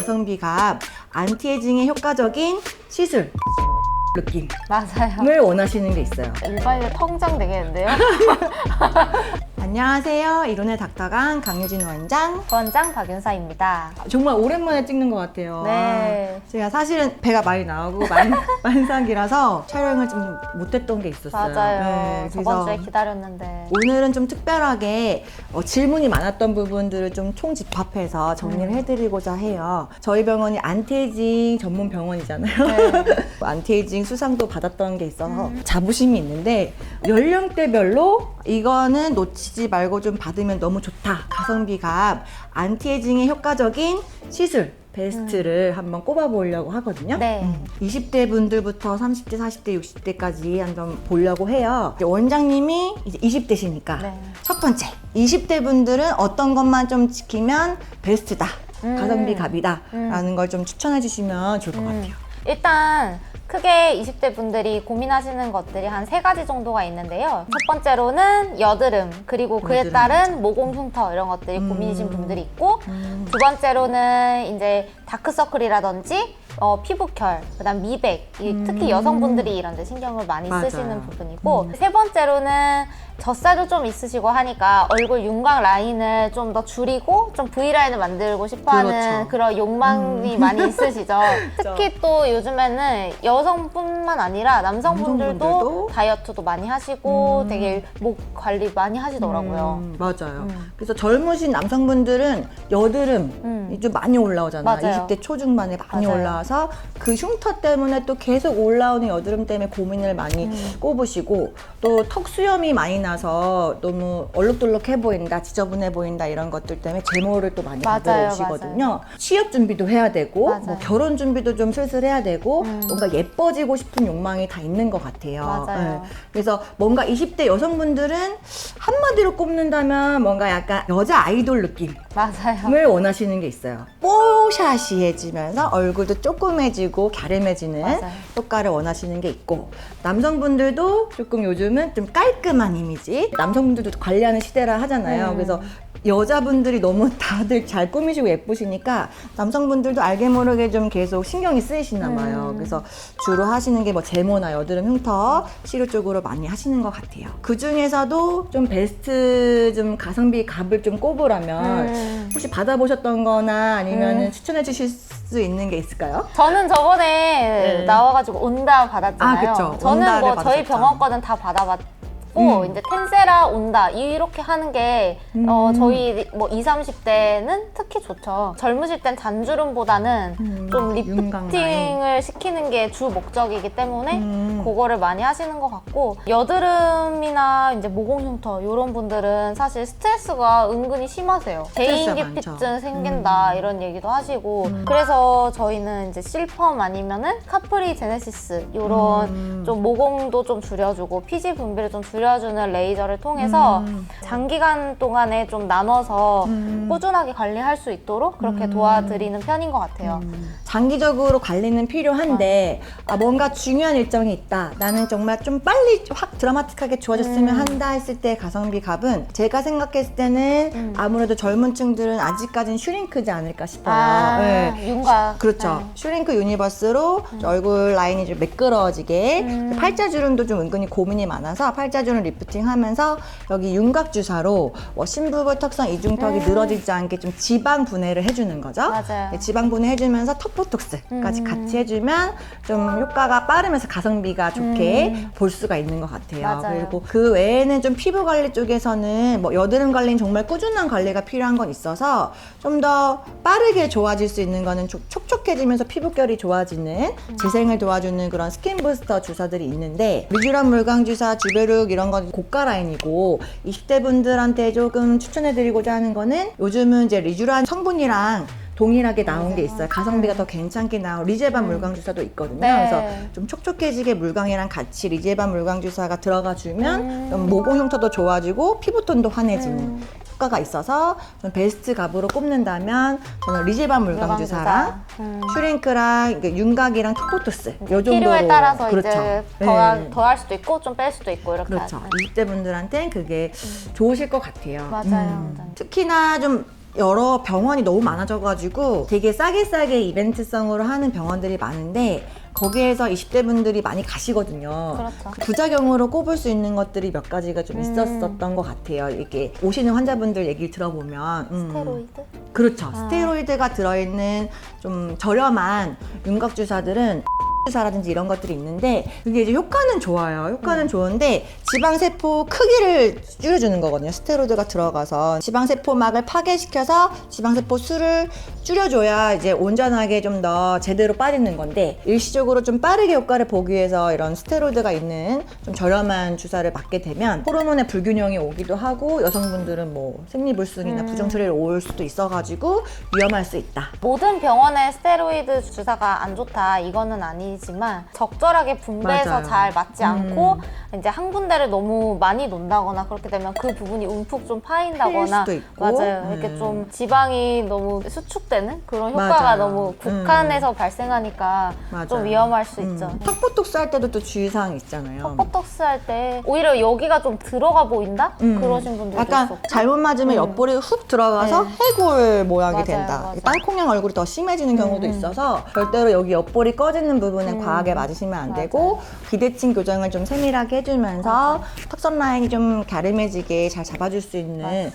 가성비가 안티에이징에 효과적인 시술 느낌을 맞아요. 원하시는 게 있어요. 일반인의 통장 되겠는데요? 안녕하세요. 이론의 닥터강 강유진 원장. 원장 박윤사입니다. 정말 오랜만에 찍는 것 같아요. 네. 제가 사실은 배가 많이 나오고 만삭이라서 촬영을 좀 못했던 게 있었어요. 맞아요. 네, 저번 주에 그래서 기다렸는데. 오늘은 좀 특별하게 질문이 많았던 부분들을 좀 총집합해서 정리를 해드리고자 해요. 저희 병원이 안티에이징 전문 병원이잖아요. 네. 안티에이징 수상도 받았던 게 있어서 자부심이 있는데 연령대별로 이거는 놓치지 말고 좀 받으면 너무 좋다. 가성비가 안티에이징에 효과적인 시술 베스트를 한번 꼽아보려고 하거든요. 네. 20대 분들부터 30대, 40대, 60대까지 한번 보려고 해요. 이제 원장님이 이제 20대시니까 네. 첫 번째, 20대 분들은 어떤 것만 좀 지키면 베스트다. 가성비 갑이다. 라는 걸 좀 추천해 주시면 좋을 것 같아요. 일단 크게 20대 분들이 고민하시는 것들이 한 3가지 정도가 있는데요. 첫 번째로는 여드름, 그리고 그에 여드름, 따른 모공 흉터 이런 것들이 고민이신 분들이 있고, 두 번째로는 이제 다크서클이라든지 피부결, 그다음 미백, 특히 여성분들이 이런 데 신경을 많이 맞아요. 쓰시는 부분이고, 세 번째로는 젖살도 좀 있으시고 하니까 얼굴 윤곽 라인을 좀 더 줄이고 좀 V라인을 만들고 싶어하는 그렇죠. 그런 욕망이 많이 있으시죠. 특히 또 요즘에는 여성뿐만 아니라 남성분들도 다이어트도 많이 하시고 되게 목 관리 많이 하시더라고요. 맞아요. 그래서 젊으신 남성분들은 여드름이 좀 많이 올라오잖아요. 맞아요. 20대 초중반에 많이 맞아요. 올라와서 그 흉터 때문에 또 계속 올라오는 여드름 때문에 고민을 많이 꼽으시고 또 턱 수염이 많이 나서 너무 얼룩덜룩해 보인다, 지저분해 보인다 이런 것들 때문에 제모를 또 많이 맞아요, 받으러 오시거든요. 취업 준비도 해야 되고 맞아요. 뭐 결혼 준비도 좀 슬슬 해야 되고 뭔가 예뻐지고 싶은 욕망이 다 있는 것 같아요. 맞아요. 그래서 뭔가 20대 여성분들은 한마디로 꼽는다면 뭔가 약간 여자 아이돌 느낌을 맞아요. 원하시는 게 있어요. 뽀샤시해지면서 얼굴도 조그매지고 갸름해지는 맞아요. 효과를 원하시는 게 있고, 남성분들도 조금 요즘은 좀 깔끔한 이미지, 남성분들도 관리하는 시대라 하잖아요. 그래서 여자분들이 너무 다들 잘 꾸미시고 예쁘시니까 남성분들도 알게 모르게 좀 계속 신경이 쓰이시나 봐요. 그래서 주로 하시는 게 뭐 제모나 여드름 흉터 치료 쪽으로 많이 하시는 것 같아요. 그 중에서도 좀 베스트 좀 가성비 갑을 좀 꼽으라면 혹시 받아보셨던 거나 아니면 추천해 주실 수 있는 게 있을까요? 저는 저번에 나와가지고 온다 받았잖아요. 아, 그쵸. 저는 온다를 뭐 저희 받으셨죠. 병원 거는 다 받아봤고 이제 텐세라 온다 이렇게 하는 게 저희 뭐 20, 30대는 특히 좋죠. 젊으실 땐 잔주름보다는 좀 윤곽 리프팅을 시키는 게 주 목적이기 때문에 그거를 많이 하시는 것 같고, 여드름이나 이제 모공 흉터 이런 분들은 사실 스트레스가 은근히 심하세요. 스트레스가 대인기피증 생긴다 이런 얘기도 하시고, 그래서 저희는 이제 실펌 아니면은 카프리 제네시스 이런 좀 모공도 좀 줄여주고 피지 분비를 좀 줄여주는 레이저를 통해서 장기간 동안에 좀 나눠서 꾸준하게 관리할 수 있도록 그렇게 도와드리는 편인 것 같아요. 장기적으로 관리는 필요한데 뭔가 중요한 일정이 있다, 나는 정말 좀 빨리 확 드라마틱하게 좋아졌으면 한다 했을 때 가성비 갑은 제가 생각했을 때는 아무래도 젊은 층들은 아직까지는 슈링크지 않을까 싶어요. 네. 윤곽. 그렇죠. 네. 슈링크 유니버스로 얼굴 라인이 좀 매끄러워지게, 팔자주름도 좀 은근히 고민이 많아서 팔자주름 리프팅 하면서 여기 윤곽 주사로 심부볼 턱선 이중턱이 늘어지지 않게 좀 지방 분해를 해주는 거죠. 맞아요. 네, 지방 분해 해주면서 턱 보톡스까지 같이 해주면 좀 효과가 빠르면서 가성비가 좋게 볼 수가 있는 것 같아요. 맞아요. 그리고 그 외에는 좀 피부 관리 쪽에서는 뭐 여드름 관리는 정말 꾸준한 관리가 필요한 건 있어서 좀 더 빠르게 좋아질 수 있는 거는 촉촉해지면서 피부결이 좋아지는 재생을 도와주는 그런 스킨 부스터 주사들이 있는데, 리쥬란 물광 주사, 주베룩 이런 건 고가 라인이고 20대 분들한테 조금 추천해드리고자 하는 거는 요즘은 이제 리쥬란 성분이랑 동일하게 나온 게 있어요. 가성비가 더 괜찮게 나온 리제반 물광 주사도 있거든요. 네. 그래서 좀 촉촉해지게 물광이랑 같이 리제반 물광 주사가 들어가 주면 좀 모공 흉터도 좋아지고 피부톤도 환해지는 효과가 있어서 좀 베스트 갑으로 꼽는다면 저는 리제반 물광 주사랑 슈링크랑 윤곽이랑 턱보토스 요 정도로. 필요에 따라서 그렇죠. 이제 네. 더할 수도 있고 좀 뺄 수도 있고 이렇게. 그렇죠. 20대 분들한테는 그게 좋으실 것 같아요. 맞아요. 특히나 좀 여러 병원이 너무 많아져가지고 되게 싸게 이벤트성으로 하는 병원들이 많은데 거기에서 20대 분들이 많이 가시거든요. 그렇죠. 부작용으로 꼽을 수 있는 것들이 몇 가지가 좀 있었던 것 같아요. 이렇게 오시는 환자분들 얘기를 들어보면 스테로이드? 그렇죠. 스테로이드가 들어있는 좀 저렴한 윤곽 주사들은 주사라든지 이런 것들이 있는데 그게 이제 효과는 좋아요. 효과는 좋은데 지방세포 크기를 줄여주는 거거든요. 스테로이드가 들어가서 지방세포막을 파괴시켜서 지방세포 수를 줄여줘야 이제 온전하게 좀 더 제대로 빠지는 건데 일시적으로 좀 빠르게 효과를 보기 위해서 이런 스테로이드가 있는 좀 저렴한 주사를 맞게 되면 호르몬의 불균형이 오기도 하고 여성분들은 뭐 생리불순이나 부정처리를 올 수도 있어가지고 위험할 수 있다. 모든 병원에 스테로이드 주사가 안 좋다 이거는 아니지만 적절하게 분배해서 맞아요. 잘 맞지 않고 이제 한 군데를 너무 많이 논다거나 그렇게 되면 그 부분이 움푹 좀 파인다거나 수도 있고. 맞아요. 이렇게 좀 지방이 너무 수축되는 그런 효과가 맞아요. 너무 국한에서 발생하니까 맞아요. 좀 위험할 수 있죠. 턱보톡스 할 때도 또 주의사항이 있잖아요. 턱보톡스 할 때 오히려 여기가 좀 들어가 보인다? 그러신 분들도 약간 있었고. 잘못 맞으면 옆볼이 훅 들어가서 해골 모양이 맞아요, 된다. 맞아요. 땅콩형 얼굴이 더 심해지는 경우도 있어서 절대로 여기 옆볼이 꺼지는 부분에 과하게 맞으시면 안 되고 비대칭 교정을 좀 세밀하게 해주면서 턱선 라인이 좀 갸름해지게 잘 잡아줄 수 있는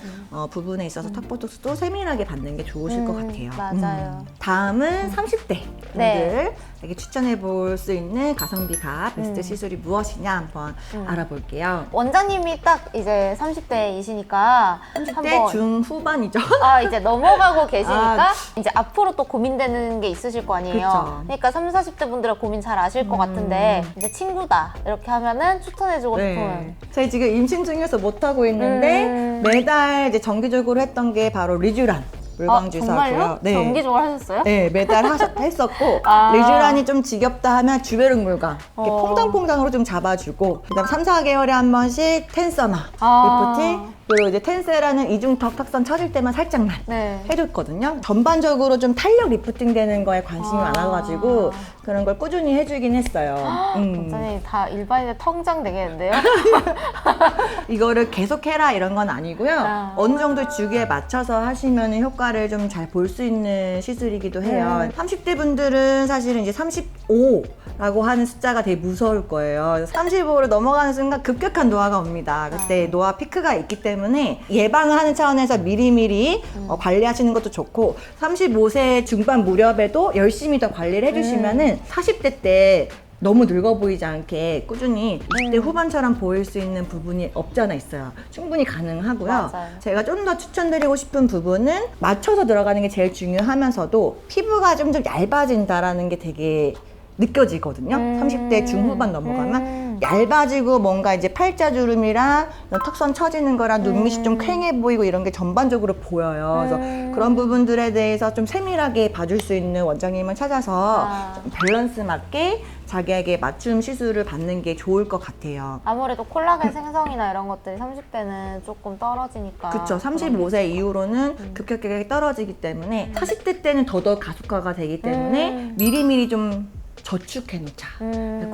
부분에 있어서 턱보톡스도 세밀하게 받는 게 좋으실 것 같아요. 맞아요. 다음은 30대 분들 네. 에게 추천해 볼 수 있는 가성비가 베스트 시술이 무엇이냐 한번 알아볼게요. 원장님이 딱 이제 30대이시니까 30대 중후반이죠. 이제 넘어가고 계시니까 이제 앞으로 또 고민되는 게 있으실 거 아니에요. 그쵸. 그러니까 30, 40대 분들은 고민 잘 아실 것 같은데 이제 친구다 이렇게 하면은 추천해주고 싶은 저희 지금 임신 중이어서 못하고 있는데 매달 이제 정기적으로 했던 게 바로 리쥬란 물광 주사고요. 정말요? 정기적으로 하셨어요? 네, 매달 했었고 아. 리쥬란이 좀 지겹다 하면 주베륵 물광 이렇게 퐁당퐁당으로 좀 잡아주고 그다음 3, 4개월에 한 번씩 텐서마 리프팅 그리고 이제 텐세라는 이중턱 턱선 처질 때만 살짝만 네. 해줬거든요. 전반적으로 좀 탄력 리프팅 되는 거에 관심이 많아가지고 그런 걸 꾸준히 해주긴 했어요. 완전히 다 일반인의 통장 되겠는데요? 이거를 계속 해라 이런 건 아니고요. 어느 정도 주기에 맞춰서 하시면 효과를 좀 잘 볼 수 있는 시술이기도 해요. 30대 분들은 사실은 이제 35라고 하는 숫자가 되게 무서울 거예요. 35로 넘어가는 순간 급격한 노화가 옵니다. 그때 노화 피크가 있기 때문에 예방을 하는 차원에서 미리미리 관리하시는 것도 좋고 35세 중반 무렵에도 열심히 더 관리를 해주시면은 40대 때 너무 늙어 보이지 않게 꾸준히 20대 후반처럼 보일 수 있는 부분이 없지 않아 있어요. 충분히 가능하고요. 맞아요. 제가 좀 더 추천드리고 싶은 부분은 맞춰서 들어가는 게 제일 중요하면서도 피부가 좀 얇아진다라는 게 되게 느껴지거든요. 30대 중후반 넘어가면 얇아지고 뭔가 이제 팔자주름이랑 턱선 처지는 거랑 눈밑이 좀 퀭해 보이고 이런 게 전반적으로 보여요. 그래서 그런 부분들에 대해서 좀 세밀하게 봐줄 수 있는 원장님을 찾아서 좀 밸런스 맞게 자기에게 맞춤 시술을 받는 게 좋을 것 같아요. 아무래도 콜라겐 생성이나 이런 것들이 30대는 조금 떨어지니까. 그쵸. 35세 이후로는 급격하게 떨어지기 때문에 40대 때는 더더욱 가속화가 되기 때문에 미리미리 좀 저축해 놓자.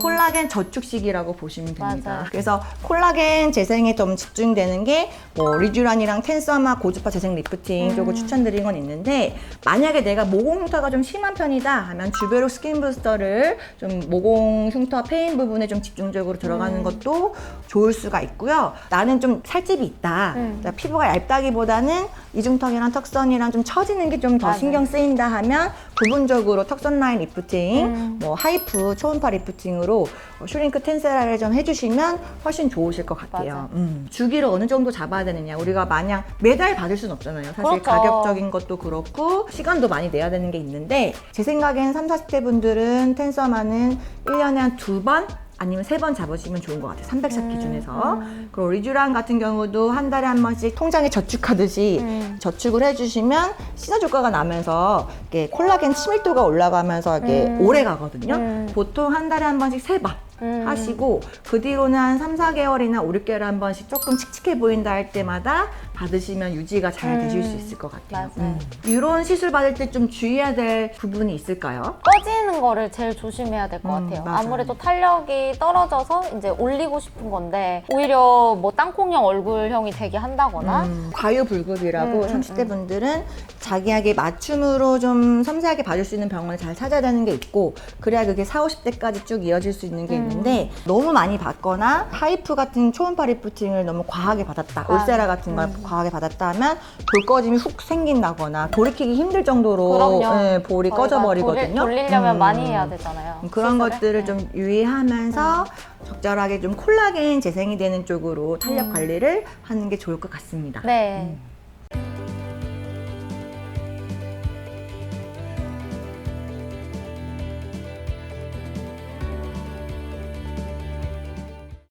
콜라겐 저축식이라고 보시면 됩니다. 맞아요. 그래서 콜라겐 재생에 좀 집중되는 게 뭐 리쥬란이랑 텐서마 고주파 재생 리프팅 쪽을 추천드린 건 있는데 만약에 내가 모공 흉터가 좀 심한 편이다 하면 주베룩 스킨 부스터를 좀 모공 흉터 페인 부분에 좀 집중적으로 들어가는 것도 좋을 수가 있고요. 나는 좀 살집이 있다. 그러니까 피부가 얇다기보다는 이중턱이랑 턱선이랑 좀 처지는 게 좀 더 맞아요. 신경 쓰인다 하면 부분적으로 턱선 라인 리프팅, 뭐 하이프 초음파 리프팅으로 슈링크 텐세라를 좀 해주시면 훨씬 좋으실 것 같아요. 주기를 어느 정도 잡아야 되느냐. 우리가 마냥 매달 받을 수는 없잖아요. 사실 그렇죠. 가격적인 것도 그렇고 시간도 많이 내야 되는 게 있는데 제 생각엔 30, 40대 분들은 텐서마는 1년에 한 2번 아니면 3번 잡으시면 좋은 것 같아요. 300샷 기준에서. 그리고 리쥬란 같은 경우도 한 달에 한 번씩 통장에 저축하듯이 저축을 해주시면 시너지 효과가 나면서 이렇게 콜라겐 치밀도가 올라가면서 이게 오래 가거든요. 보통 한 달에 한 번씩 3번. 하시고 그 뒤로는 한 3, 4개월이나 5, 6개월에 한 번씩 조금 칙칙해 보인다 할 때마다 받으시면 유지가 잘 되실 수 있을 것 같아요. 맞아요. 이런 시술 받을 때 좀 주의해야 될 부분이 있을까요? 꺼지는 거를 제일 조심해야 될 것 같아요. 맞아요. 아무래도 탄력이 떨어져서 이제 올리고 싶은 건데 오히려 뭐 땅콩형 얼굴형이 되게 한다거나 과유불급이라고 30대 분들은 자기에게 맞춤으로 좀 섬세하게 봐줄 수 있는 병원을 잘 찾아야 되는 게 있고 그래야 그게 40, 50대까지 쭉 이어질 수 있는 게 있는데 너무 많이 받거나 하이프 같은 초음파 리프팅을 너무 과하게 받았다, 올세라 같은 걸 과하게 받았다 하면 볼 꺼짐이 훅 생긴다거나 돌이키기 힘들 정도로 그럼요. 예, 볼이 저희가 꺼져버리거든요. 돌리려면 많이 해야 되잖아요. 그런 시술을. 것들을 좀 유의하면서 적절하게 좀 콜라겐 재생이 되는 쪽으로 탄력 관리를 하는 게 좋을 것 같습니다. 네.